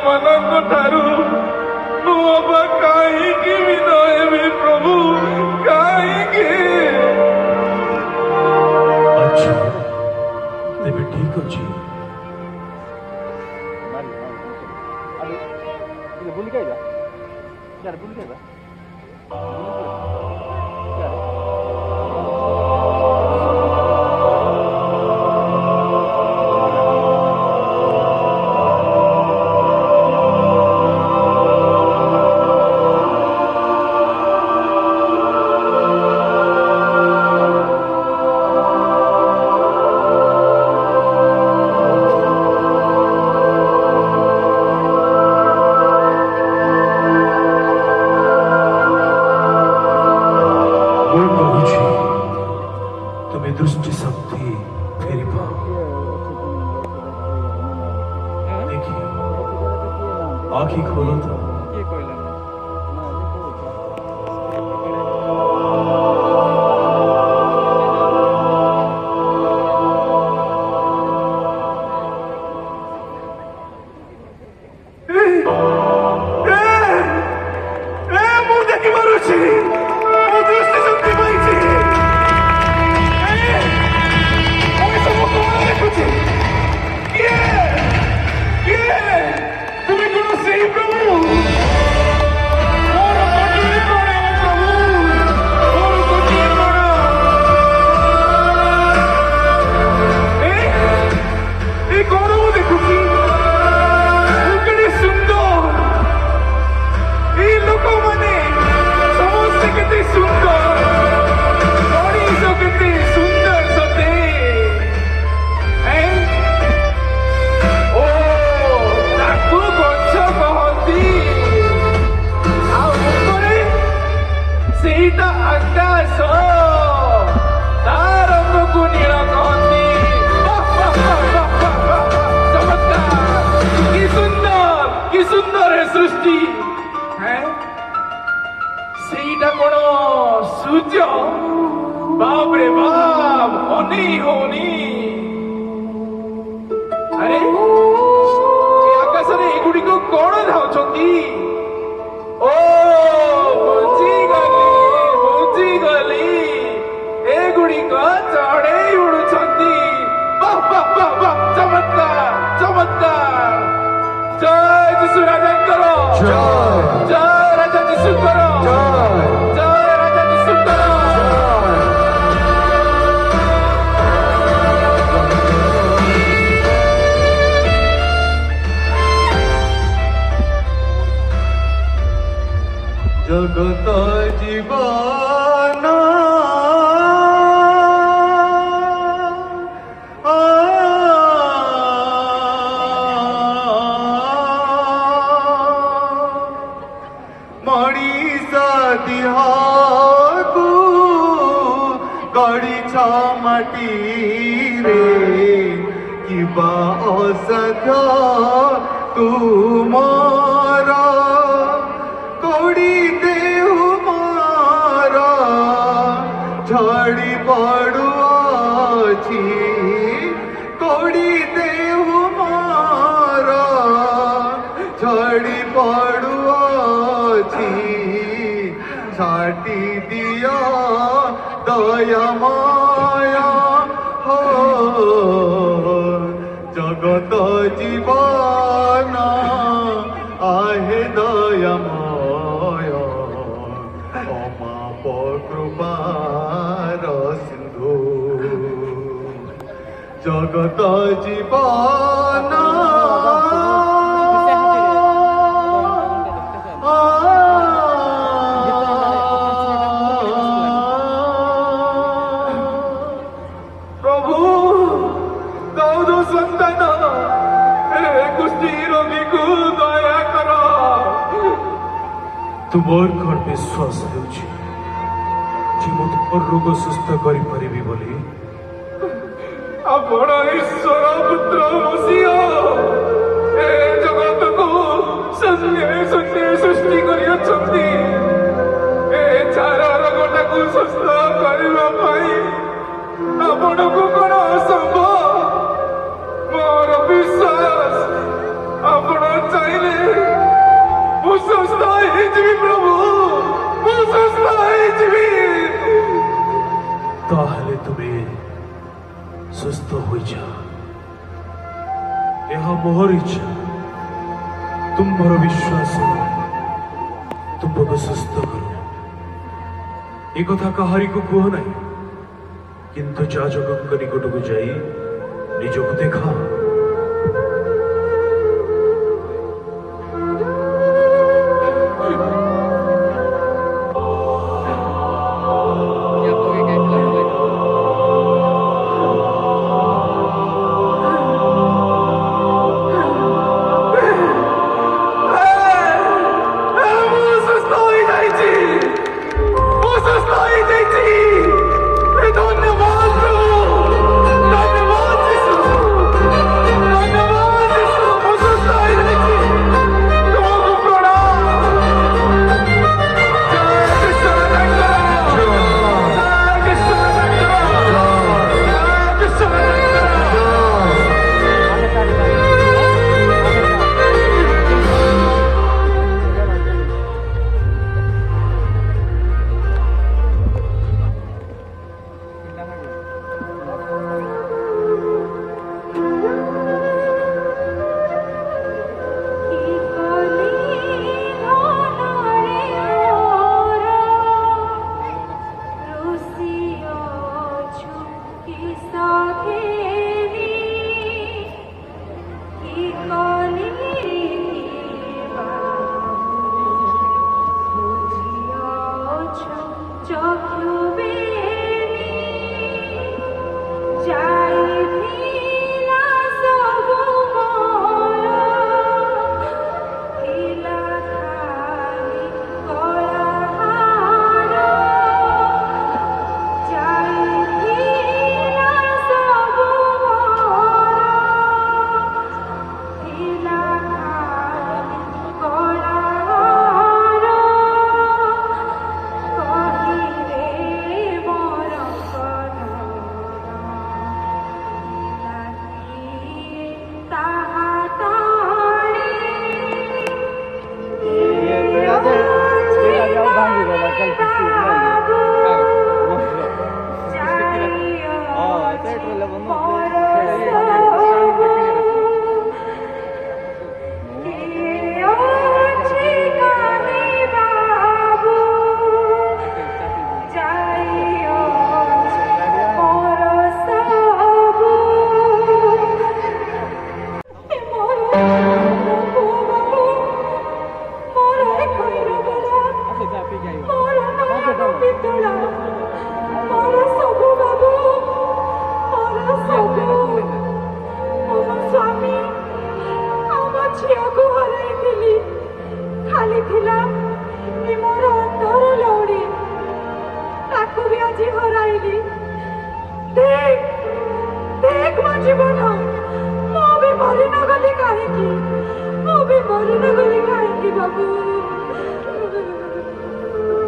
ମାନଙ୍କ ଠାରୁ ମୁଁ ଅବା କାହିଁକି ବିଦ ହେବି ପ୍ରଭୁ କାହିଁକି? ଆଚ୍ଛା ତେବେ ଠିକ ଅଛି। তুমি দৃষ্টি শক্তি ফেরি পাও। দেখি আখি খোলো তো। ମୁଁ ଦେଖିପାରୁଛି ମୁଁ ଦୃଷ୍ଟି ଶକ୍ତି ପାଇଛି। তুমি কোন সেই প্রভু মোর কটিরে প্রণাম প্রভু মোর কটিরে প্রণাম। এই গৌরব দেখুছি কেতে সুন্দর এই লোকମାନେ ସମସ୍ତେ କେତେ ସୁନ୍ଦର ମଣିଷ କେତେ ସୁନ୍ଦର ସତେ। ସେଇଟା ଆକାଶ ତାର ରଙ୍ଗକୁ ନୀଳ କହନ୍ତି। ଚମତ୍କାର କି ସୁନ୍ଦର ସୃଷ୍ଟି। ସେଇଟା କଣ ସୂର୍ଯ୍ୟ? ବାପରେ ବାପ ଅନେଇ ହଉନି। ଆରେ ଏ ଆକାଶରେ ଏଗୁଡିକ କଣ ଧାଉଛନ୍ତି? ଓ ବୁଝିଗଲି ଏଗୁଡିକ ଚଢେଇ ଉଡୁଛନ୍ତି। ଚମତ୍କାର ଚମତ୍କାର। ଜୟ ଯୀଶୁ ରାଜାଙ୍କର ଜୟ ରାଜା ଯୀଶୁଙ୍କର ଜୟ ରାଜା ଯୀଶୁଙ୍କର। জগত জীবন মଣିষ দিহକୁ গড়িছ মাটিরে কিবা অসাধ্য তুমর ঝড়ি পড়ুছি কোড়ি দেহু মার ঝড়ি পড়ুছি ছাটি দিও দয়াময় হো জগত জীবন আহে দয়াময় অমাপ কৃপার সিন্ধু জগত জীবন প্রভু দাউদ সন্তান কুষ্টি রোগীକୁ দয়া কর। ତୁମର କଣ ବିଶ୍ୱାସ ହେଉଛି ଯେ ମୁଁ ତୁମର ରୋଗ ସୁସ୍ଥ କରିପାରିବି ବୋଲି? ଆପଣ ଈଶ୍ୱର ପୁତ୍ର ମସିହ ଏ ଜଗତକୁ ସୃଷ୍ଟି କରିଅଛନ୍ତି। ଏ ଛାର ରୋଗଟାକୁ ସୁସ୍ଥ କରିବା ପାଇଁ ଆପଣଙ୍କୁ କଣ ଅସମ୍ଭବ? ମୋର ବିଶ୍ୱାସ ଆପଣ ଚାହିଁ ଏହା ମୋହର ଇଚ୍ଛା ତୁମ୍ଭର ବିଶ୍ୱାସ ତୁମ୍ଭକୁ ସୁସ୍ଥ କରୁ। ଏ କଥା କାହାରିକୁ କୁହ ନାହିଁ, କିନ୍ତୁ ଯାଜକଙ୍କ ନିକଟକୁ ଯାଇ ନିଜକୁ ଦେଖାଅ।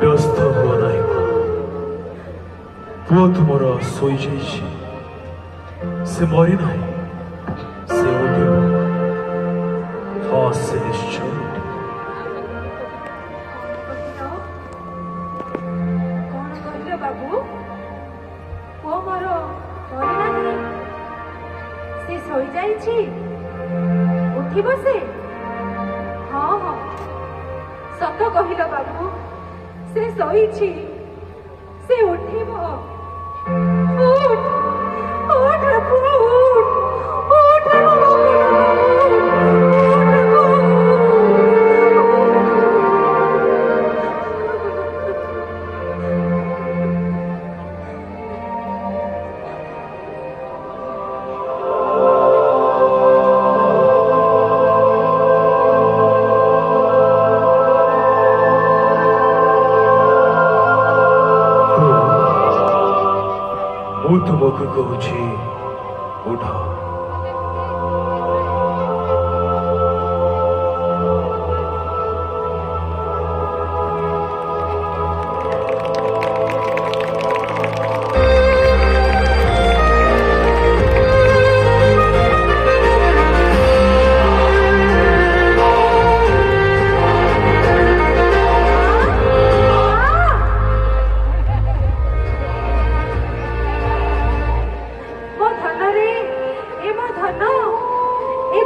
ବ୍ୟସ୍ତ ହୁଅ ନାହିଁ ମା, ପୁଅ ତୁମର ଶୋଇଯାଇଛି, ସେ ମରି ନାହିଁ, ସେ ଉଠିବ। ହଁ, ସେ ନିଶ୍ଚୟ ଉଠିବ। କଣ କହିଲ ବାବୁ? ପୁଅ ମୋର ମରି ନାହିଁ, ସେ ଶୋଇଯାଇଛି, ଉଠିବ ସେ? ହଁ ହଁ, ସତ କହିଲ ବାବୁ, ସେ ଶୋଇଛି, ସେ ଉଠିବ। ଉଠ ଉଠ ପୁଅ, ଉଠ ଉଠ ମୋ ମୁଁ ତୁମକୁ କହୁଛି ଉଠ।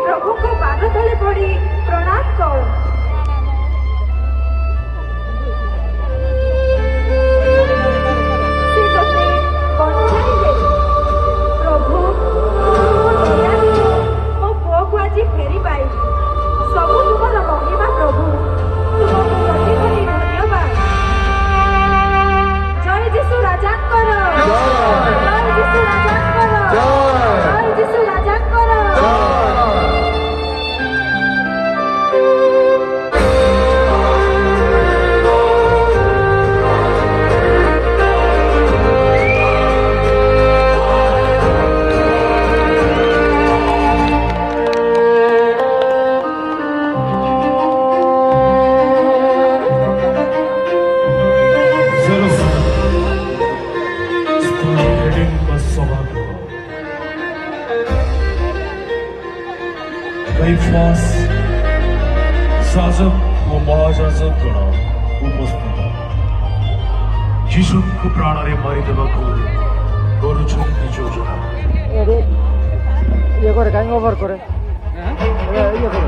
ପ୍ରଭୁଙ୍କ ପାଦ ତଳେ ପଡ଼ି ପ୍ରଣାମ କର। ସେ ତୋତେ ବଞ୍ଚାଇଲେ। ପ୍ରଭୁ, ତୁମ ଦୟାରୁ ମୋ ପୁଅକୁ ଆଜି ଫେରି ପାଇଲି। ସବୁ ତୁମର ମହିମା ପ୍ରଭୁ, ତୁମକୁ କୋଟି କୋଟି ଧନ୍ୟବାଦ। ଜୟ ଯୀଶୁ ରାଜାଙ୍କର, ଜୟ ଯୀଶୁ ରାଜାଙ୍କର, ଜୟ ଯୀଶୁ ରାଜାଙ୍କର। कैफास शासक व महाशासक गण उपस्थित जीशुଙ୍କୁ ପ୍ରାଣରେ ମାରିଦେବାକୁ କରୁଛନ୍ତି ଯୋଜନା। ଇଏ କରେ କାହିଁ ଓଭର କରେ ଇଏ କରେ